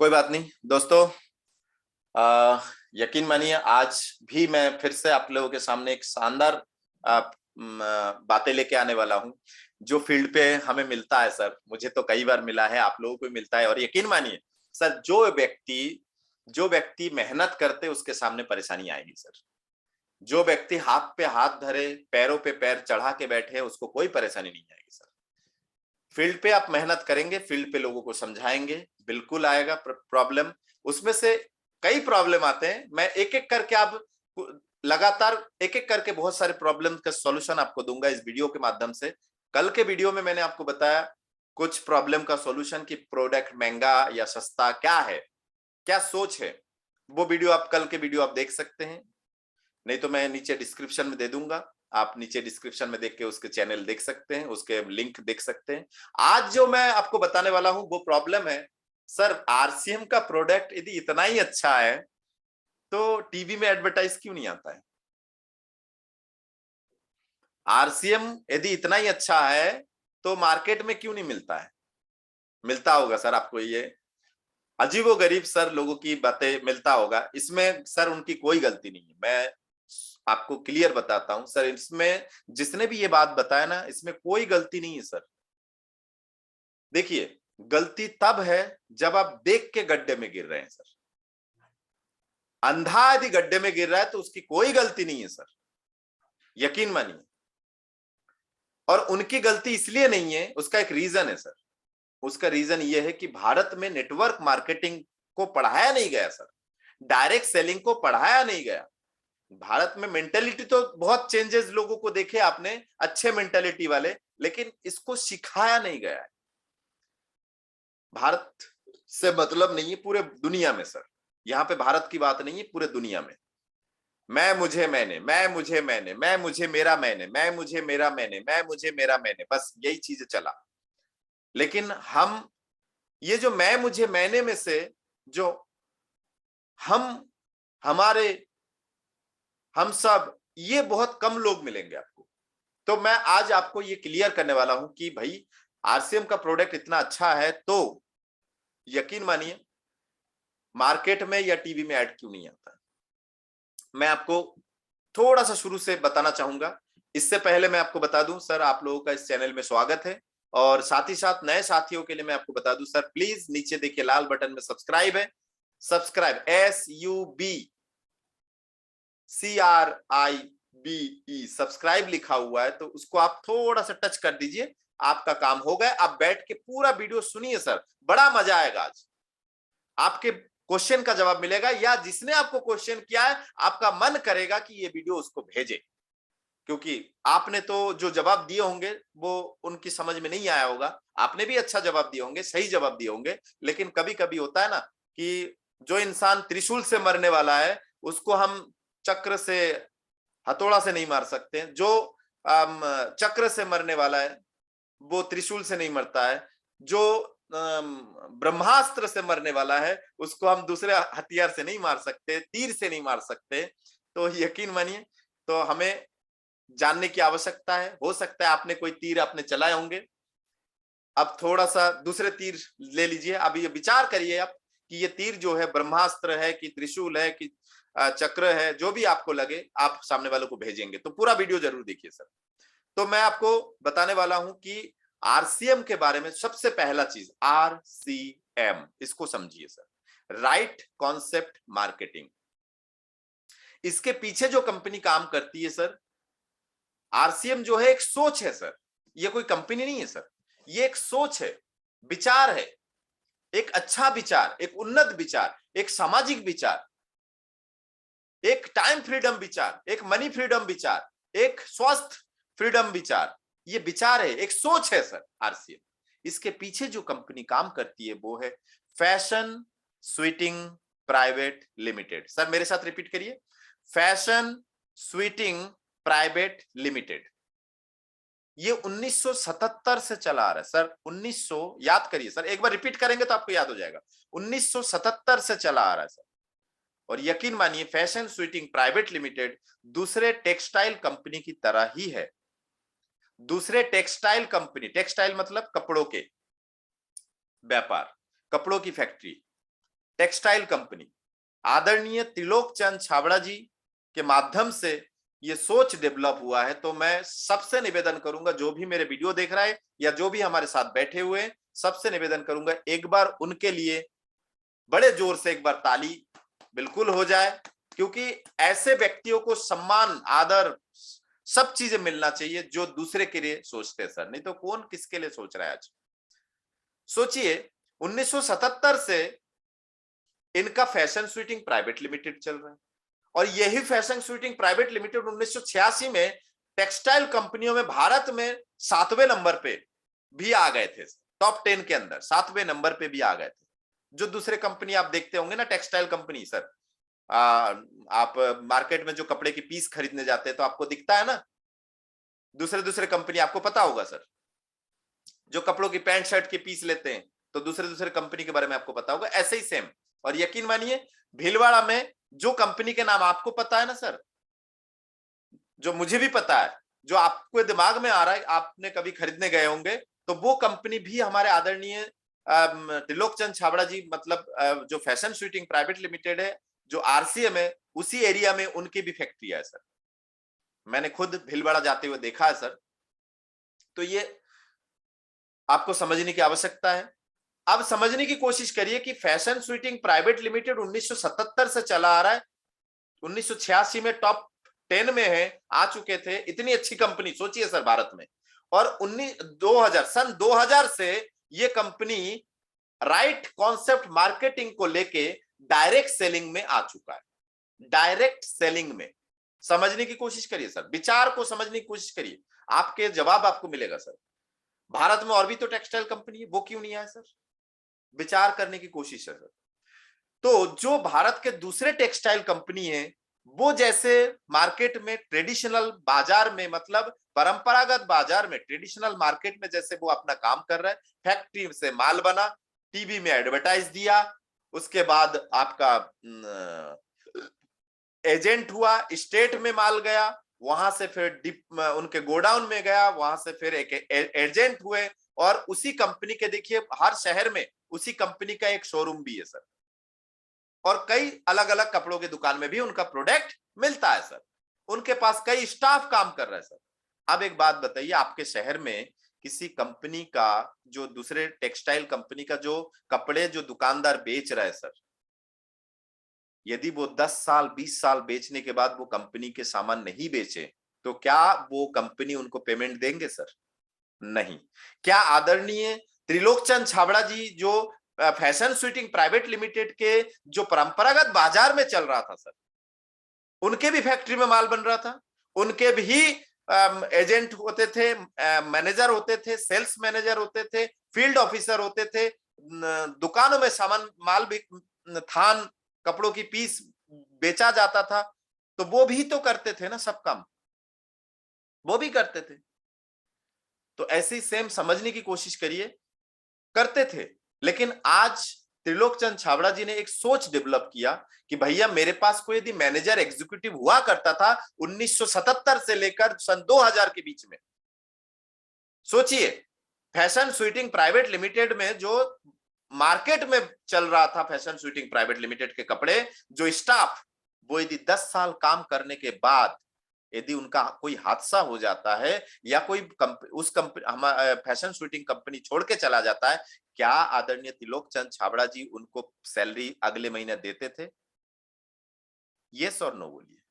कोई बात नहीं दोस्तों। यकीन मानिए आज भी मैं फिर से आप लोगों के सामने एक शानदार बातें लेके आने वाला हूं। जो फील्ड पे हमें मिलता है सर, मुझे तो कई बार मिला है, आप लोगों को भी मिलता है। और यकीन मानिए सर, जो व्यक्ति मेहनत करते उसके सामने परेशानी आएगी सर। जो व्यक्ति हाथ पे हाथ धरे, पैरों पे पैर चढ़ा के बैठे, उसको कोई परेशानी नहीं आएगी सर। फील्ड पे आप मेहनत करेंगे, फील्ड पे लोगों को समझाएंगे, बिल्कुल आएगा प्रॉब्लम। उसमें से कई प्रॉब्लम आते हैं, मैं एक एक करके आप लगातार एक एक करके बहुत सारे प्रॉब्लम का सॉल्यूशन आपको दूंगा इस वीडियो के माध्यम से। कल के वीडियो में मैंने आपको बताया कुछ प्रॉब्लम का सॉल्यूशन कि प्रोडक्ट महंगा या सस्ता क्या है, क्या सोच है। वो वीडियो आप कल के वीडियो आप देख सकते हैं, नहीं तो मैं नीचे डिस्क्रिप्शन में दे दूंगा। आप नीचे डिस्क्रिप्शन में देख के उसके चैनल देख सकते हैं, उसके लिंक देख सकते हैं। आज जो मैं आपको बताने वाला हूं वो प्रॉब्लम है सर, आरसीएम का प्रोडक्ट यदि इतना ही अच्छा है तो टीवी में एडवर्टाइज क्यों नहीं आता है? आरसीएम यदि इतना ही अच्छा है तो मार्केट में क्यों नहीं मिलता है? मिलता होगा सर आपको, ये अजीबोगरीब सर लोगों की बातें मिलता होगा। इसमें सर उनकी कोई गलती नहीं है, मैं आपको क्लियर बताता हूं सर। इसमें जिसने भी ये बात बताया ना, इसमें कोई गलती नहीं है सर। देखिए, गलती तब है जब आप देख के गड्ढे में गिर रहे हैं सर। अंधा यदि गड्ढे में गिर रहा है तो उसकी कोई गलती नहीं है सर, यकीन मानिए। और उनकी गलती इसलिए नहीं है, उसका एक रीजन है सर। उसका रीजन ये है कि भारत में नेटवर्क मार्केटिंग को पढ़ाया नहीं गया सर, डायरेक्ट सेलिंग को पढ़ाया नहीं गया। भारत में मेंटेलिटी तो बहुत चेंजेस लोगों को देखे आपने, अच्छे मेंटेलिटी वाले, लेकिन इसको सिखाया नहीं गया है। भारत से मतलब नहीं है, पूरे दुनिया में सर। यहां पे भारत की बात नहीं है, पूरे दुनिया में मैं मुझे मैंने, मैं मुझे मैंने, मैं मुझे मेरा मैंने, मैं मुझे मेरा मैंने, मैं मुझे मेरा मैंने, बस यही चीज चला। लेकिन हम ये जो मैं मुझे मैंने में से जो हम, हमारे, हम सब, ये बहुत कम लोग मिलेंगे आपको। तो मैं आज आपको ये क्लियर करने वाला हूं कि भाई आरसीएम का प्रोडक्ट इतना अच्छा है तो यकीन मानिए मार्केट में या टीवी में ऐड क्यों नहीं आता। मैं आपको थोड़ा सा शुरू से बताना चाहूंगा। इससे पहले मैं आपको बता दूं सर, आप लोगों का इस चैनल में स्वागत है। और साथ ही साथ नए साथियों के लिए मैं आपको बता दूं सर, प्लीज नीचे देखिए लाल बटन में सब्सक्राइब है, सब्सक्राइब SUBCRIBE सब्सक्राइब लिखा हुआ है, तो उसको आप थोड़ा सा टच कर दीजिए, आपका काम हो गया। आप बैठ के पूरा वीडियो सुनिए सर, बड़ा मजा आएगा। आज आपके क्वेश्चन का जवाब मिलेगा, या जिसने आपको क्वेश्चन किया है आपका मन करेगा कि ये वीडियो उसको भेजे, क्योंकि आपने तो जो जवाब दिए होंगे वो उनकी समझ में नहीं आया होगा। आपने भी अच्छा जवाब दिए होंगे, सही जवाब दिए होंगे, लेकिन कभी कभी होता है ना कि जो इंसान त्रिशूल से मरने वाला है उसको हम चक्र से, हथौड़ा से नहीं मार सकते। जो चक्र से मरने वाला है वो त्रिशूल से नहीं मरता है। जो ब्रह्मास्त्र से मरने वाला है उसको हम दूसरे हथियार से नहीं मार सकते, तीर से नहीं मार सकते। तो यकीन मानिए, तो हमें जानने की आवश्यकता है। हो सकता है आपने कोई तीर आपने चलाए होंगे, अब थोड़ा सा दूसरे तीर ले लीजिए। अब ये विचार करिए आप कि ये तीर जो है ब्रह्मास्त्र है कि त्रिशूल है कि चक्र है, जो भी आपको लगे आप सामने वालों को भेजेंगे। तो पूरा वीडियो जरूर देखिए सर। तो मैं आपको बताने वाला हूं कि आरसीएम के बारे में। सबसे पहला चीज आरसीएम, इसको समझिए सर, राइट कॉन्सेप्ट मार्केटिंग। इसके पीछे जो कंपनी काम करती है सर, आरसीएम जो है एक सोच है सर, ये कोई कंपनी नहीं है सर, ये एक सोच है, विचार है। एक अच्छा विचार, एक उन्नत विचार, एक सामाजिक विचार, एक टाइम फ्रीडम विचार, एक मनी फ्रीडम विचार, एक स्वस्थ फ्रीडम विचार। ये विचार है, एक सोच है सर आरसीएम। इसके पीछे जो कंपनी काम करती है वो है fashion sweating private limited. Sir मेरे साथ रिपीट करिए, फैशन स्वीटिंग प्राइवेट लिमिटेड। ये 1977 से चला आ रहा है सर। 1900, याद करिए सर, एक बार रिपीट करेंगे तो आपको याद हो जाएगा। 1977 से चला आ रहा है सर। और यकीन मानिए फैशन स्वीटिंग प्राइवेट लिमिटेड दूसरे टेक्सटाइल कंपनी की तरह ही है। दूसरे टेक्सटाइल कंपनी, टेक्सटाइल मतलब कपड़ों के व्यापार, कपड़ों की फैक्ट्री, टेक्सटाइल कंपनी आदरणीय त्रिलोक चंद छाबड़ा जी के माध्यम से ये सोच डेवलप हुआ है। तो मैं सबसे निवेदन करूंगा, जो भी मेरे वीडियो देख रहा है या जो भी हमारे साथ बैठे हुए हैं, सबसे निवेदन करूंगा एक बार उनके लिए बड़े जोर से एक बार ताली बिल्कुल हो जाए, क्योंकि ऐसे व्यक्तियों को सम्मान, आदर, सब चीजें मिलना चाहिए जो दूसरे के लिए सोचते हैं सर। नहीं तो कौन किसके लिए सोच रहा है आज। सोचिए 1977 से इनका फैशन स्वीटिंग प्राइवेट लिमिटेड चल रहा है, और यही फैशन स्वीटिंग प्राइवेट लिमिटेड 1986 में टेक्सटाइल कंपनियों में भारत में 7वें नंबर पे भी आ गए थे। टॉप 10 के अंदर 7वें नंबर पे भी आ गए थे। जो दूसरे कंपनी आप देखते होंगे ना, टेक्सटाइल कंपनी सर, आप मार्केट में जो कपड़े की पीस खरीदने जाते हैं तो आपको दिखता है ना, दूसरे दूसरे कंपनी, आपको पता होगा सर, जो कपड़ों की पैंट शर्ट के पीस लेते हैं तो दूसरे दूसरे कंपनी के बारे में आपको पता होगा। ऐसे ही सेम, और यकीन मानिए भीलवाड़ा में जो कंपनी के नाम आपको पता है ना सर, जो मुझे भी पता है, जो आपको दिमाग में आ रहा है, आपने कभी खरीदने गए होंगे, तो वो कंपनी भी हमारे आदरणीय त्रिलोक चंद छाबड़ा जी, मतलब जो फैशन स्वीटिंग प्राइवेट लिमिटेड है, जो आरसीएम है, उसी एरिया में उनकी भी फैक्ट्री है सर। मैंने खुद भीलवाड़ा जाते हुए देखा है सर। तो ये आपको समझने की आवश्यकता है। अब समझने की कोशिश करिए कि फैशन स्वीटिंग प्राइवेट लिमिटेड 1977 से चला आ रहा है, 1986 में टॉप 10 में है, आ चुके थे। इतनी अच्छी कंपनी सोचिए सर भारत में। और 2000 से ये कंपनी राइट कॉन्सेप्ट मार्केटिंग को लेके डायरेक्ट सेलिंग में आ चुका है। डायरेक्ट सेलिंग में समझने की कोशिश करिए सर, विचार को समझने की कोशिश करिए, आपके जवाब आपको मिलेगा सर। भारत में और भी तो टेक्सटाइल कंपनी है, वो क्यों नहीं आया सर? विचार करने की कोशिश है सर। तो जो भारत के दूसरे टेक्सटाइल कंपनी है, वो जैसे मार्केट में ट्रेडिशनल बाजार में, मतलब परंपरागत बाजार में, ट्रेडिशनल मार्केट में जैसे वो अपना काम कर रहा है, फैक्ट्री से माल बना, टीवी में एडवर्टाइज दिया, उसके बाद आपका एजेंट हुआ, स्टेट में माल गया, वहां से फिर उनके गोडाउन में गया, वहां से फिर एक एजेंट हुए, और उसी कंपनी के देखिए हर शहर में उसी कंपनी का एक शोरूम भी है सर, और कई अलग अलग कपड़ों की दुकान में भी उनका प्रोडक्ट मिलता है सर। उनके पास कई स्टाफ काम कर रहा है सर। अब एक बात बताइए, आपके शहर में किसी कंपनी का, जो दूसरे टेक्सटाइल कंपनी का जो कपड़े जो दुकानदार बेच रहा है सर, यदि वो 10 साल 20 साल बेचने के बाद वो कंपनी के सामान नहीं बेचे, तो क्या वो कंपनी उनको पेमेंट देंगे सर? नहीं। क्या आदरणीय त्रिलोक चंद छाबड़ा जी, जो फैशन स्वीटिंग प्राइवेट लिमिटेड के जो परंपरागत बाजार में चल रहा था सर, उनके भी फैक्ट्री में माल बन रहा था, उनके भी एजेंट होते थे, मैनेजर होते थे, सेल्स मैनेजर होते थे, फील्ड ऑफिसर होते थे, दुकानों में सामान माल भी, थान कपड़ों की पीस बेचा जाता था, तो वो भी तो करते थे ना सब काम, वो भी करते थे। तो ऐसे ही सेम समझने की कोशिश करिए, करते थे। लेकिन आज त्रिलोक चंद छाबड़ा जी ने एक सोच डेवलप किया कि भैया मेरे पास कोई यदि मैनेजर एग्जीक्यूटिव हुआ करता था 1977 से लेकर सन 2000 के बीच में, सोचिए फैशन स्वीटिंग प्राइवेट लिमिटेड में जो मार्केट में चल रहा था, फैशन स्वीटिंग प्राइवेट लिमिटेड के कपड़े, जो स्टाफ, वो यदि 10 साल काम करने के बाद यदि उनका कोई हादसा हो जाता है, या कोई उस कंपनी फैशन स्वीटिंग कंपनी छोड़ के चला जाता है, क्या आदरणीय त्रिलोक चंद छाबड़ा जी उनको सैलरी अगले महीने देते थे? यस और नो बोलिए।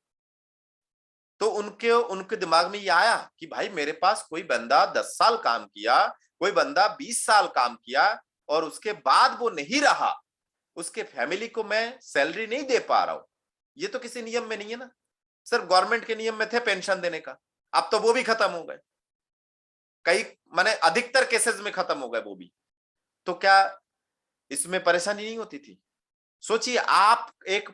तो उनके उनके दिमाग में ये आया कि भाई मेरे पास कोई बंदा 10 साल काम किया, कोई बंदा 20 साल काम किया, और उसके बाद वो नहीं रहा, उसके फैमिली को मैं सैलरी नहीं दे पा रहा हूं, ये तो किसी नियम में नहीं है ना सर। गवर्नमेंट के नियम में थे पेंशन देने का, अब तो वो भी खत्म हो गए, कई माने अधिकतर केसेस में खत्म हो गए वो भी। तो क्या इसमें परेशानी नहीं होती थी? सोचिए आप एक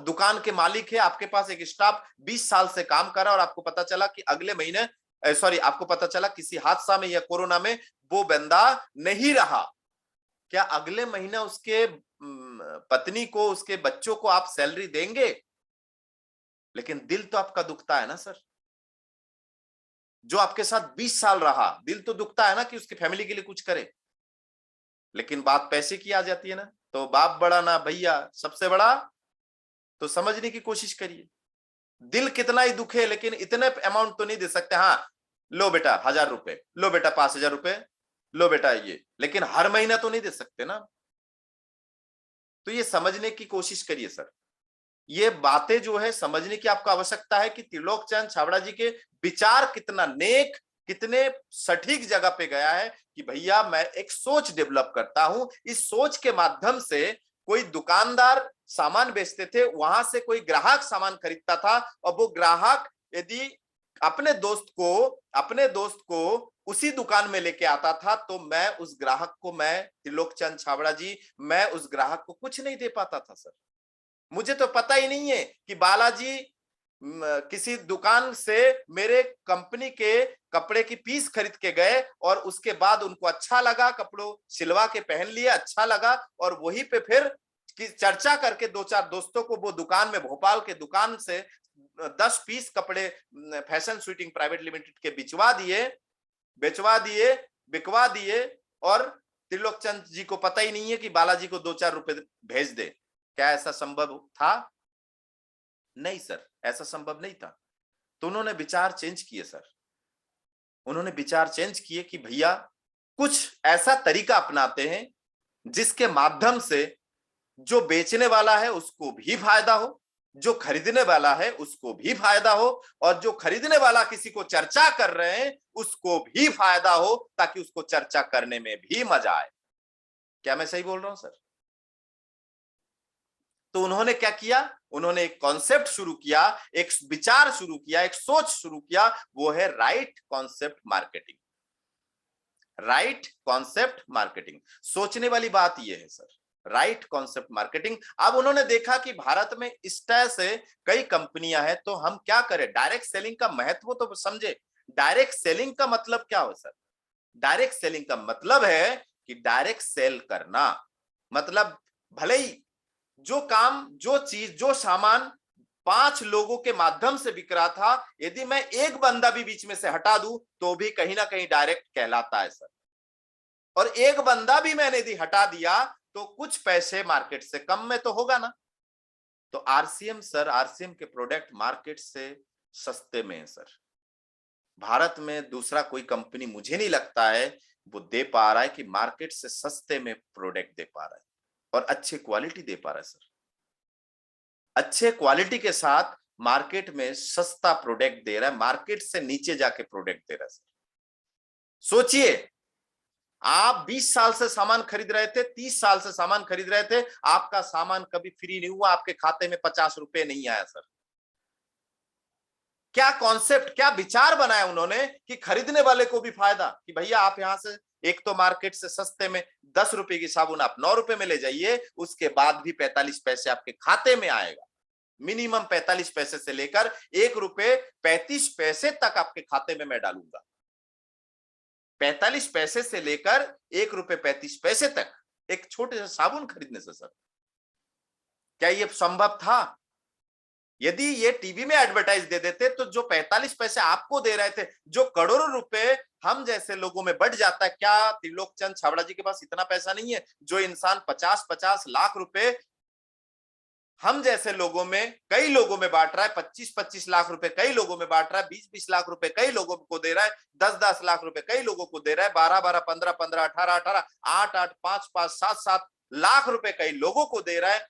दुकान के मालिक है, आपके पास एक स्टाफ 20 साल से काम कर रहा है, और आपको पता चला कि अगले महीने, सॉरी, आपको पता चला किसी हादसा में या कोरोना में वो बंदा नहीं रहा, क्या अगले महीना उसके पत्नी को, उसके बच्चों को आप सैलरी देंगे? लेकिन दिल तो आपका दुखता है ना सर। जो आपके साथ 20 साल रहा, दिल तो दुखता है ना कि उसकी फैमिली के लिए कुछ करे। लेकिन बात पैसे की आ जाती है ना, तो बाप बड़ा ना भैया सबसे बड़ा। तो समझने की कोशिश करिए, दिल कितना ही दुखे लेकिन इतने अमाउंट तो नहीं दे सकते। हाँ लो बेटा 1000 रुपए, लो बेटा 5000 रुपए, लो बेटा ये, लेकिन हर महीना तो नहीं दे सकते ना। तो ये समझने की कोशिश करिए सर, ये बातें जो है समझने की आपको आवश्यकता है कि त्रिलोक चंद छाबड़ा जी के विचार कितना नेक, कितने सटीक जगह पे गया है कि भैया मैं एक सोच डेवलप करता हूं, इस सोच के माध्यम से कोई दुकानदार सामान बेचते थे, वहां से कोई ग्राहक सामान खरीदता था, और वो ग्राहक यदि अपने दोस्त को उसी दुकान में लेके आता था, तो मैं उस ग्राहक को, मैं त्रिलोक चंद छाबड़ा जी, मैं उस ग्राहक को कुछ नहीं दे पाता था सर। मुझे तो पता ही नहीं है कि बालाजी किसी दुकान से मेरे कंपनी के कपड़े की पीस खरीद के गए और उसके बाद उनको अच्छा लगा, कपड़ों सिलवा के पहन लिए, अच्छा लगा, और वहीं पे फिर चर्चा करके दो चार दोस्तों को वो दुकान में, भोपाल के दुकान से 10 पीस कपड़े फैशन शूटिंग प्राइवेट लिमिटेड के बेचवा दिए, बिकवा दिए, और त्रिलोक चंद जी को पता ही नहीं है कि बालाजी को 2-4 रुपए भेज दे। क्या ऐसा संभव था? नहीं सर, ऐसा संभव नहीं था। तो उन्होंने विचार चेंज किए सर, उन्होंने विचार चेंज किए कि भैया कुछ ऐसा तरीका अपनाते हैं जिसके माध्यम से जो बेचने वाला है उसको भी फायदा हो, जो खरीदने वाला है उसको भी फायदा हो, और जो खरीदने वाला किसी को चर्चा कर रहे हैं उसको भी फायदा हो, ताकि उसको चर्चा करने में भी मजा आए। क्या मैं सही बोल रहा हूं सर? तो उन्होंने क्या किया, उन्होंने एक कॉन्सेप्ट शुरू किया, एक विचार शुरू किया, एक सोच शुरू किया, वो है right concept marketing. Right concept marketing, सोचने वाली बात यह है सर, राइट कॉन्सेप्ट मार्केटिंग। अब उन्होंने देखा कि भारत में इस तरह से कई कंपनियां हैं, तो हम क्या करें, डायरेक्ट सेलिंग का महत्व तो समझे। डायरेक्ट सेलिंग का मतलब क्या हो सर? डायरेक्ट सेलिंग का मतलब है कि डायरेक्ट सेल करना, मतलब भले ही जो काम, जो चीज, जो सामान 5 लोगों के माध्यम से बिक रहा था, यदि मैं एक बंदा भी बीच में से हटा दूं तो भी कहीं ना कहीं डायरेक्ट कहलाता है सर। और एक बंदा भी मैंने यदि हटा दिया तो कुछ पैसे मार्केट से कम में तो होगा ना। तो आरसीएम सर, आरसीएम के प्रोडक्ट मार्केट से सस्ते में है सर। भारत में दूसरा कोई कंपनी मुझे नहीं लगता है वो दे पा रहा है कि मार्केट से सस्ते में प्रोडक्ट दे पा रहा है, और अच्छी क्वालिटी दे पा रहा है सर। अच्छे क्वालिटी के साथ मार्केट में सस्ता प्रोडक्ट दे रहा है, मार्केट से नीचे जाके प्रोडक्ट दे रहा है सर। सोचिए, आप 20 साल से सामान खरीद रहे थे, 30 साल से सामान खरीद रहे थे, आपका सामान कभी फ्री नहीं हुआ, आपके खाते में 50 रुपए नहीं आया सर। क्या कॉन्सेप्ट, क्या विचार बनाया उन्होंने कि खरीदने वाले को भी फायदा, कि भैया आप यहां से एक तो मार्केट से सस्ते में 10 रुपए की साबुन आप 9 रुपए में ले जाइए, उसके बाद भी 45 पैसे आपके खाते में आएगा। मिनिमम 45 पैसे से लेकर 1 रुपए 35 पैसे तक आपके खाते में मैं डालूंगा। 45 पैसे से लेकर 1 रुपए 35 पैसे तक एक छोटे से साबुन खरीदने से सर, क्या यह संभव था? यदि ये टीवी में एडवर्टाइज दे देते तो जो 45 पैसे आपको दे रहे थे, जो करोड़ों रुपए हम जैसे लोगों में बढ़ जाता है, क्या त्रिलोक चंद छाबड़ा जी के पास इतना पैसा नहीं है? जो इंसान 50-50 लाख रुपए हम जैसे लोगों में, कई लोगों में बांट रहा है, 25-25 लाख रुपए कई लोगों में बांट रहा है, 20-20 लाख रुपए कई लोगों को दे रहा है, 10-10 लाख रुपए कई लोगों को दे रहा है, 12-12, 15-15, 18-18, 8-8, 5-5, 7-7 लाख रुपए कई लोगों को दे रहा है,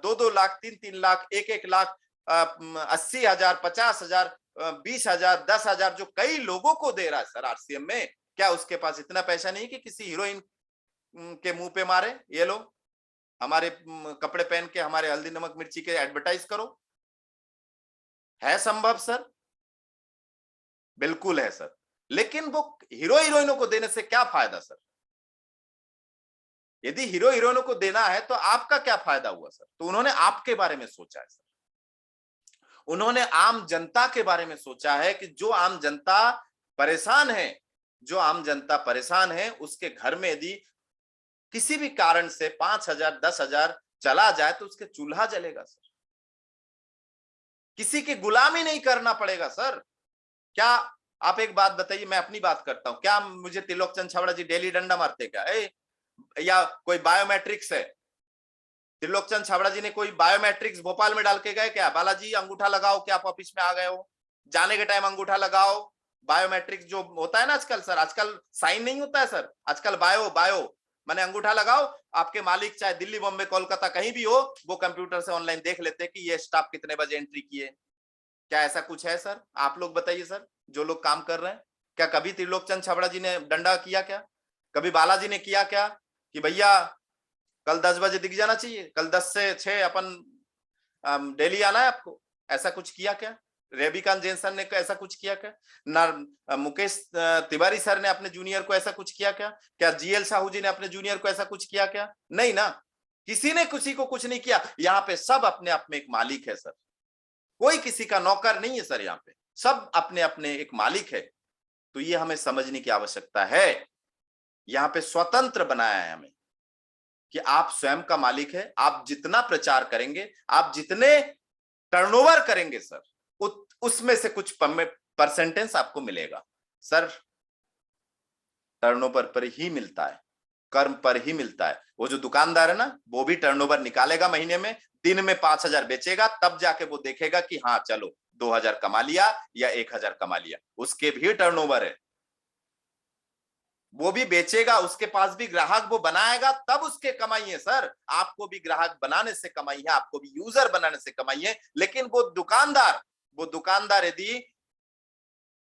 2-2 लाख, 3-3 लाख, 1-1 लाख, 80,000, 50,000, 20,000, 10,000 जो कई लोगों को दे रहा है सर आरसीएम में। क्या उसके पास इतना पैसा नहीं कि किसी हीरोइन के मुंह पे मारे, ये लो हमारे कपड़े पहन के हमारे हल्दी नमक मिर्ची के एडवर्टाइज करो? है संभव सर? बिल्कुल है सर। लेकिन वो हीरो हीरोइनों को देने से क्या फायदा सर? यदि हीरो हीरोइनों को देना है तो आपका क्या फायदा हुआ सर? तो उन्होंने आपके बारे में सोचा है सर, उन्होंने आम जनता के बारे में सोचा है कि जो आम जनता परेशान है, जो आम जनता परेशान है, उसके घर में यदि किसी भी कारण से 5,000, 10,000 चला जाए तो उसके चूल्हा जलेगा सर। किसी की गुलामी नहीं करना पड़ेगा सर। क्या आप एक बात बताइए, मैं अपनी बात करता हूं, क्या मुझे त्रिलोक चंद छाबड़ा जी डेली डंडा मारते क्या? या कोई बायोमेट्रिक्स है, त्रिलोकचंद छाबड़ा जी ने कोई बायोमेट्रिक्स भोपाल में डाल के गए क्या? बालाजी अंगूठा लगाओ कि आप ऑफिस में आ गए हो, जाने के टाइम अंगूठा लगाओ। बायोमेट्रिक्स जो होता है ना आजकल सर, आजकल साइन नहीं होता है सर, आजकल बायो बायो माने अंगूठा लगाओ। आपके मालिक चाहे दिल्ली, बॉम्बे, कोलकाता कहीं भी हो, वो कंप्यूटर से ऑनलाइन देख लेते हैं कि ये स्टाफ कितने बजे एंट्री किए। क्या ऐसा कुछ है सर? आप लोग बताइए सर, जो लोग काम कर रहे हैं, क्या कभी त्रिलोकचंद छाबड़ा जी ने डंडा किया क्या? कभी बालाजी ने किया क्या कि भैया कल 10 बजे दिख जाना चाहिए, कल 10 से 6 अपन दिल्ली आना है आपको? ऐसा कुछ किया क्या? रेबिकांत जैन सर ने ऐसा कुछ किया क्या? ना मुकेश तिवारी सर ने अपने जूनियर को ऐसा कुछ किया क्या? क्या जीएल साहू जी ने अपने जूनियर को ऐसा कुछ किया क्या? नहीं ना, किसी ने किसी को कुछ नहीं किया। यहाँ पे सब अपने आप में एक मालिक है सर, कोई किसी का नौकर नहीं है सर, यहाँ पे सब अपने अपने एक मालिक है। तो ये हमें समझने की आवश्यकता है। यहाँ पे स्वतंत्र बनाया है हमें कि आप स्वयं का मालिक है। आप जितना प्रचार करेंगे, आप जितने टर्नओवर करेंगे सर, उसमें से कुछ परसेंटेज आपको मिलेगा सर। टर्नओवर पर ही मिलता है, कर्म पर ही मिलता है। वो जो दुकानदार है ना, वो भी टर्नओवर निकालेगा महीने में, दिन में 5,000 बेचेगा, तब जाके वो देखेगा कि हाँ चलो 2,000 कमा लिया या 1,000 कमा लिया, उसके भी टर्नओवर है। वो भी बेचेगा, उसके पास भी ग्राहक वो बनाएगा, तब उसके कमाई है सर। आपको भी ग्राहक बनाने से कमाई है, आपको भी यूजर बनाने से कमाई है। लेकिन वो दुकानदार यदि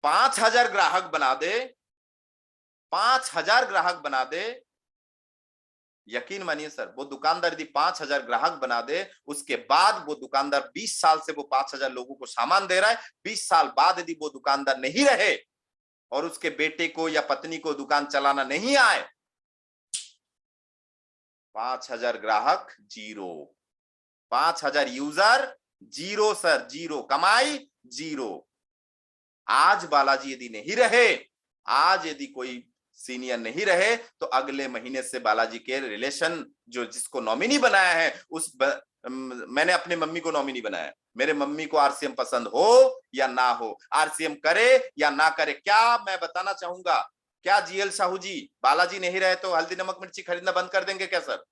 5,000 ग्राहक बना दे, 5,000 ग्राहक बना दे, यकीन मानिए सर, वो दुकानदार यदि 5,000 ग्राहक बना दे, उसके बाद वो दुकानदार 20 साल से वो 5,000 लोगों को सामान दे रहा है, 20 साल बाद यदि वो दुकानदार नहीं रहे और उसके बेटे को या पत्नी को दुकान चलाना नहीं आए, 5,000 ग्राहक zero, 5,000 user zero sir, zero कमाई, जीरो। आज बालाजी यदि नहीं रहे, आज यदि कोई सीनियर नहीं रहे, तो अगले महीने से बालाजी के रिलेशन जो जिसको नॉमिनी बनाया है, मैंने अपने मम्मी को नॉमिनी बनाया। मेरे मम्मी को आरसीएम पसंद हो या ना हो, आरसीएम करे या ना करे, क्या मैं बताना चाहूंगा, क्या जीएल साहू जी बालाजी नहीं रहे तो हल्दी नमक मिर्ची खरीदना बंद कर देंगे क्या sir?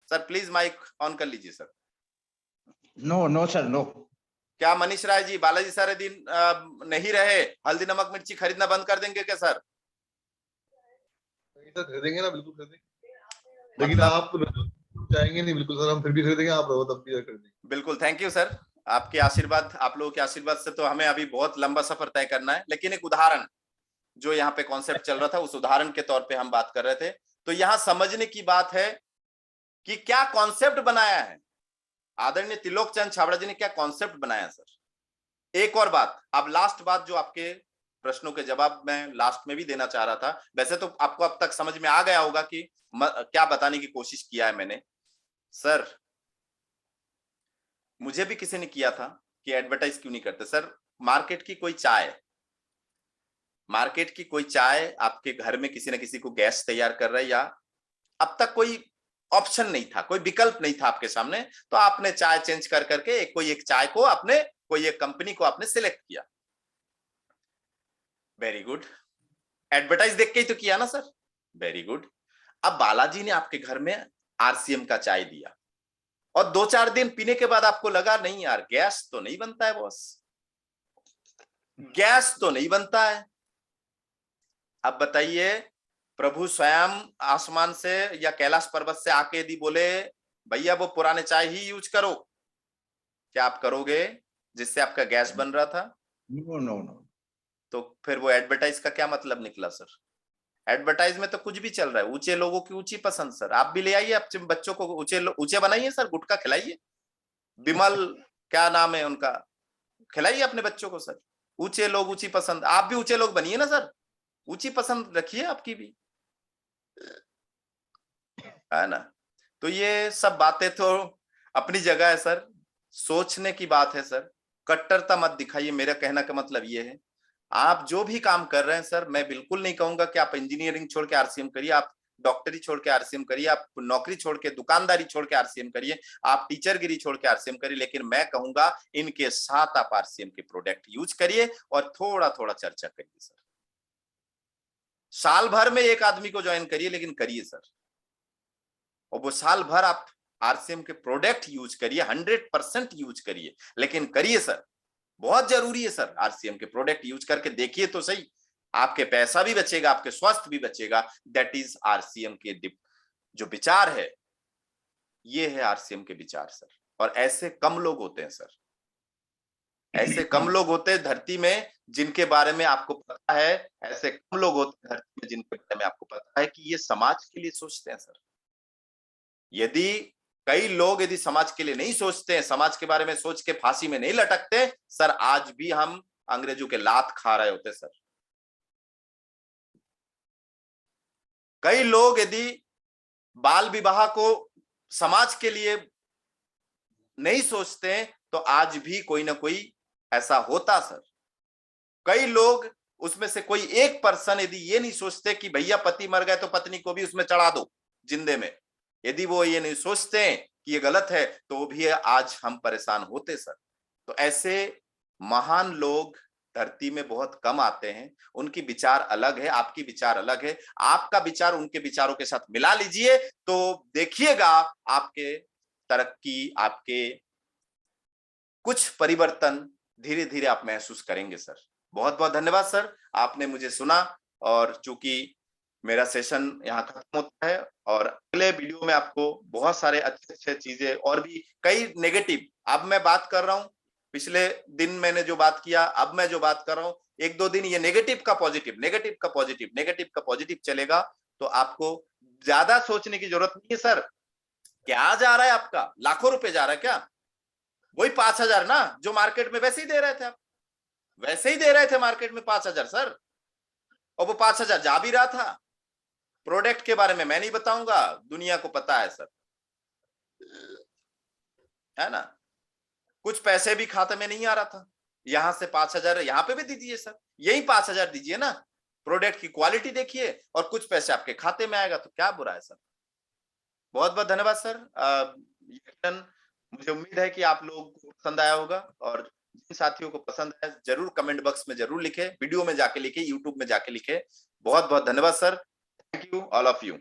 Sir please mike on कर लीजिए sir. No no sir, no. क्या मनीष राय जी बालाजी सारे दिन नहीं रहे, हल्दी नमक मिर्ची खरीदना बंद कर देंगे क्या सर? सर खरीदेंगे ना, बिल्कुल खरीदेंगे। लेकिन आप चाहेंगे नहीं, बिल्कुल सर, हम फिर भी खरीदेंगे, आप रहो तब भी खरीदेंगे। बिल्कुल, थैंक यू सर। आपके आशीर्वाद, आप लोगों के आशीर्वाद से तो हमें अभी बहुत लंबा सफर तय करना है। लेकिन एक उदाहरण जो यहाँ पे कॉन्सेप्ट चल रहा था, उस उदाहरण के तौर पे हम बात कर रहे थे। तो यहाँ समझने की बात है कि क्या कॉन्सेप्ट बनाया है आदरणीय त्रिलोकचंद छाबड़ा जी ने, क्या कॉन्सेप्ट बनाया सर। एक और बात, अब लास्ट बात जो आपके प्रश्नों के जवाब मैं लास्ट में भी देना चाह रहा था। वैसे तो आपको अब तक समझ में आ गया होगा कि क्या बताने की कोशिश किया है मैंने। सर मुझे भी किसी ने किया था कि एडवर्टाइज क्यों नहीं करते सर। मार्केट की कोई चाय आपके घर में किसी न किसी को गैस तैयार कर रहा है, या अब तक कोई ऑप्शन नहीं था, कोई विकल्प नहीं था आपके सामने, तो आपने चाय चेंज कर करके कोई एक चाय को आपने, कोई एक कंपनी को आपने सिलेक्ट किया। वेरी गुड, एडवर्टाइज देख के ही तो किया ना सर, वेरी गुड। अब बालाजी ने आपके घर में आरसीएम का चाय दिया और 2-4 दिन पीने के बाद आपको लगा नहीं यार, गैस तो नहीं बनता है बॉस, गैस तो नहीं बनता है। अब बताइए, प्रभु स्वयं आसमान से या कैलाश पर्वत से आके यदि बोले भैया वो पुराने चाय ही यूज करो, क्या आप करोगे जिससे आपका गैस बन रहा था? No no no. तो फिर वो एडवर्टाइज का क्या मतलब निकला सर? एडवर्टाइज में तो कुछ भी चल रहा है, ऊंचे लोगों की ऊंची पसंद सर। आप भी ले आइए अपने बच्चों को ऊंचे बनाइए सर, गुटखा खिलाइए, बिमल क्या नाम है उनका, खिलाइए अपने बच्चों को सर। ऊंचे लोग ऊंची पसंद, आप भी ऊंचे लोग बनिए ना सर, ऊंची पसंद रखिए आपकी भी, है ना। तो ये सब बातें तो अपनी जगह है सर, सोचने की बात है सर। कट्टरता मत दिखाइए, मेरा कहना का मतलब ये है। आप जो भी काम कर रहे हैं सर, मैं बिल्कुल नहीं कहूंगा कि आप इंजीनियरिंग छोड़ के आरसीएम करिए, आप डॉक्टरी छोड़ के आरसीएम करिए, आप नौकरी छोड़ के दुकानदारी छोड़ के आरसीएम करिए, आप टीचरगिरी छोड़ के आरसीएम करिए। लेकिन मैं कहूंगा इनके साथ आप आरसीएम के प्रोडक्ट यूज करिए और थोड़ा थोड़ा चर्चा करिए सर। साल भर में एक आदमी को ज्वाइन करिए, लेकिन करिए सर। और वो साल भर आप आरसीएम के प्रोडक्ट यूज करिए, 100% यूज करिए, लेकिन करिए सर, बहुत जरूरी है सर। आरसीएम के प्रोडक्ट यूज करके देखिए तो सही, आपके पैसा भी बचेगा, आपके स्वास्थ्य भी बचेगा। दैट इज आरसीएम के जो विचार है, ये है आरसीएम के विचार सर। और ऐसे कम लोग होते हैं सर, ऐसे कम लोग होते हैं धरती में जिनके बारे में आपको पता है, ऐसे कम लोग होते हैं धरती में जिनके बारे में आपको पता है कि ये समाज के लिए सोचते हैं सर। यदि कई लोग यदि समाज के लिए नहीं सोचते हैं, समाज के बारे में सोच के फांसी में नहीं लटकते सर, आज भी हम अंग्रेजों के लात खा रहे होते सर। कई लोग यदि बाल विवाह को समाज के लिए नहीं सोचते हैं तो आज भी कोई ना कोई ऐसा होता सर। कई लोग उसमें से कोई एक पर्सन यदि ये नहीं सोचते कि भैया पति मर गए तो पत्नी को भी उसमें चढ़ा दो जिंदे में, यदि वो ये नहीं सोचते हैं कि ये गलत है, तो भी आज हम परेशान होते सर। तो ऐसे महान लोग धरती में बहुत कम आते हैं, उनकी विचार अलग है, आपकी विचार अलग है। आपका विचार उनके विचारों के साथ मिला लीजिए तो देखिएगा आपके तरक्की, आपके कुछ परिवर्तन धीरे धीरे आप महसूस करेंगे सर। बहुत बहुत धन्यवाद सर, आपने मुझे सुना। और चूंकि मेरा सेशन यहाँ खत्म होता है और अगले वीडियो में आपको बहुत सारे अच्छे अच्छे चीजें और भी कई नेगेटिव, अब मैं बात कर रहा हूँ, पिछले दिन मैंने जो बात किया, अब मैं जो बात कर रहा हूँ, एक दो दिन ये नेगेटिव का पॉजिटिव, नेगेटिव का पॉजिटिव, नेगेटिव का पॉजिटिव चलेगा। तो आपको ज्यादा सोचने की जरूरत नहीं है सर। क्या जा रहा है आपका, लाखों रुपए जा रहा है क्या? वही 5,000 ना जो मार्केट में वैसे ही दे रहे थे आप, वैसे ही दे रहे थे मार्केट में 5,000 सर। और वो 5,000 जा भी रहा था। प्रोडक्ट के बारे में मैं नहीं बताऊंगा, दुनिया को पता है सर, है ना। कुछ पैसे भी खाते में नहीं आ रहा था, यहां से 5,000 यहां पे भी दीजिए सर, यही 5,000 दीजिए ना, प्रोडक्ट की क्वालिटी देखिए और कुछ पैसे आपके खाते में आएगा तो क्या बुरा है सर। बहुत बहुत धन्यवाद सर। मुझे उम्मीद है कि आप लोगों को पसंद आया होगा, और जिन साथियों को पसंद आया जरूर कमेंट बॉक्स में जरूर लिखे, वीडियो में जाके लिखे, यूट्यूब में जाके लिखे। बहुत बहुत धन्यवाद sir. Thank you all of you.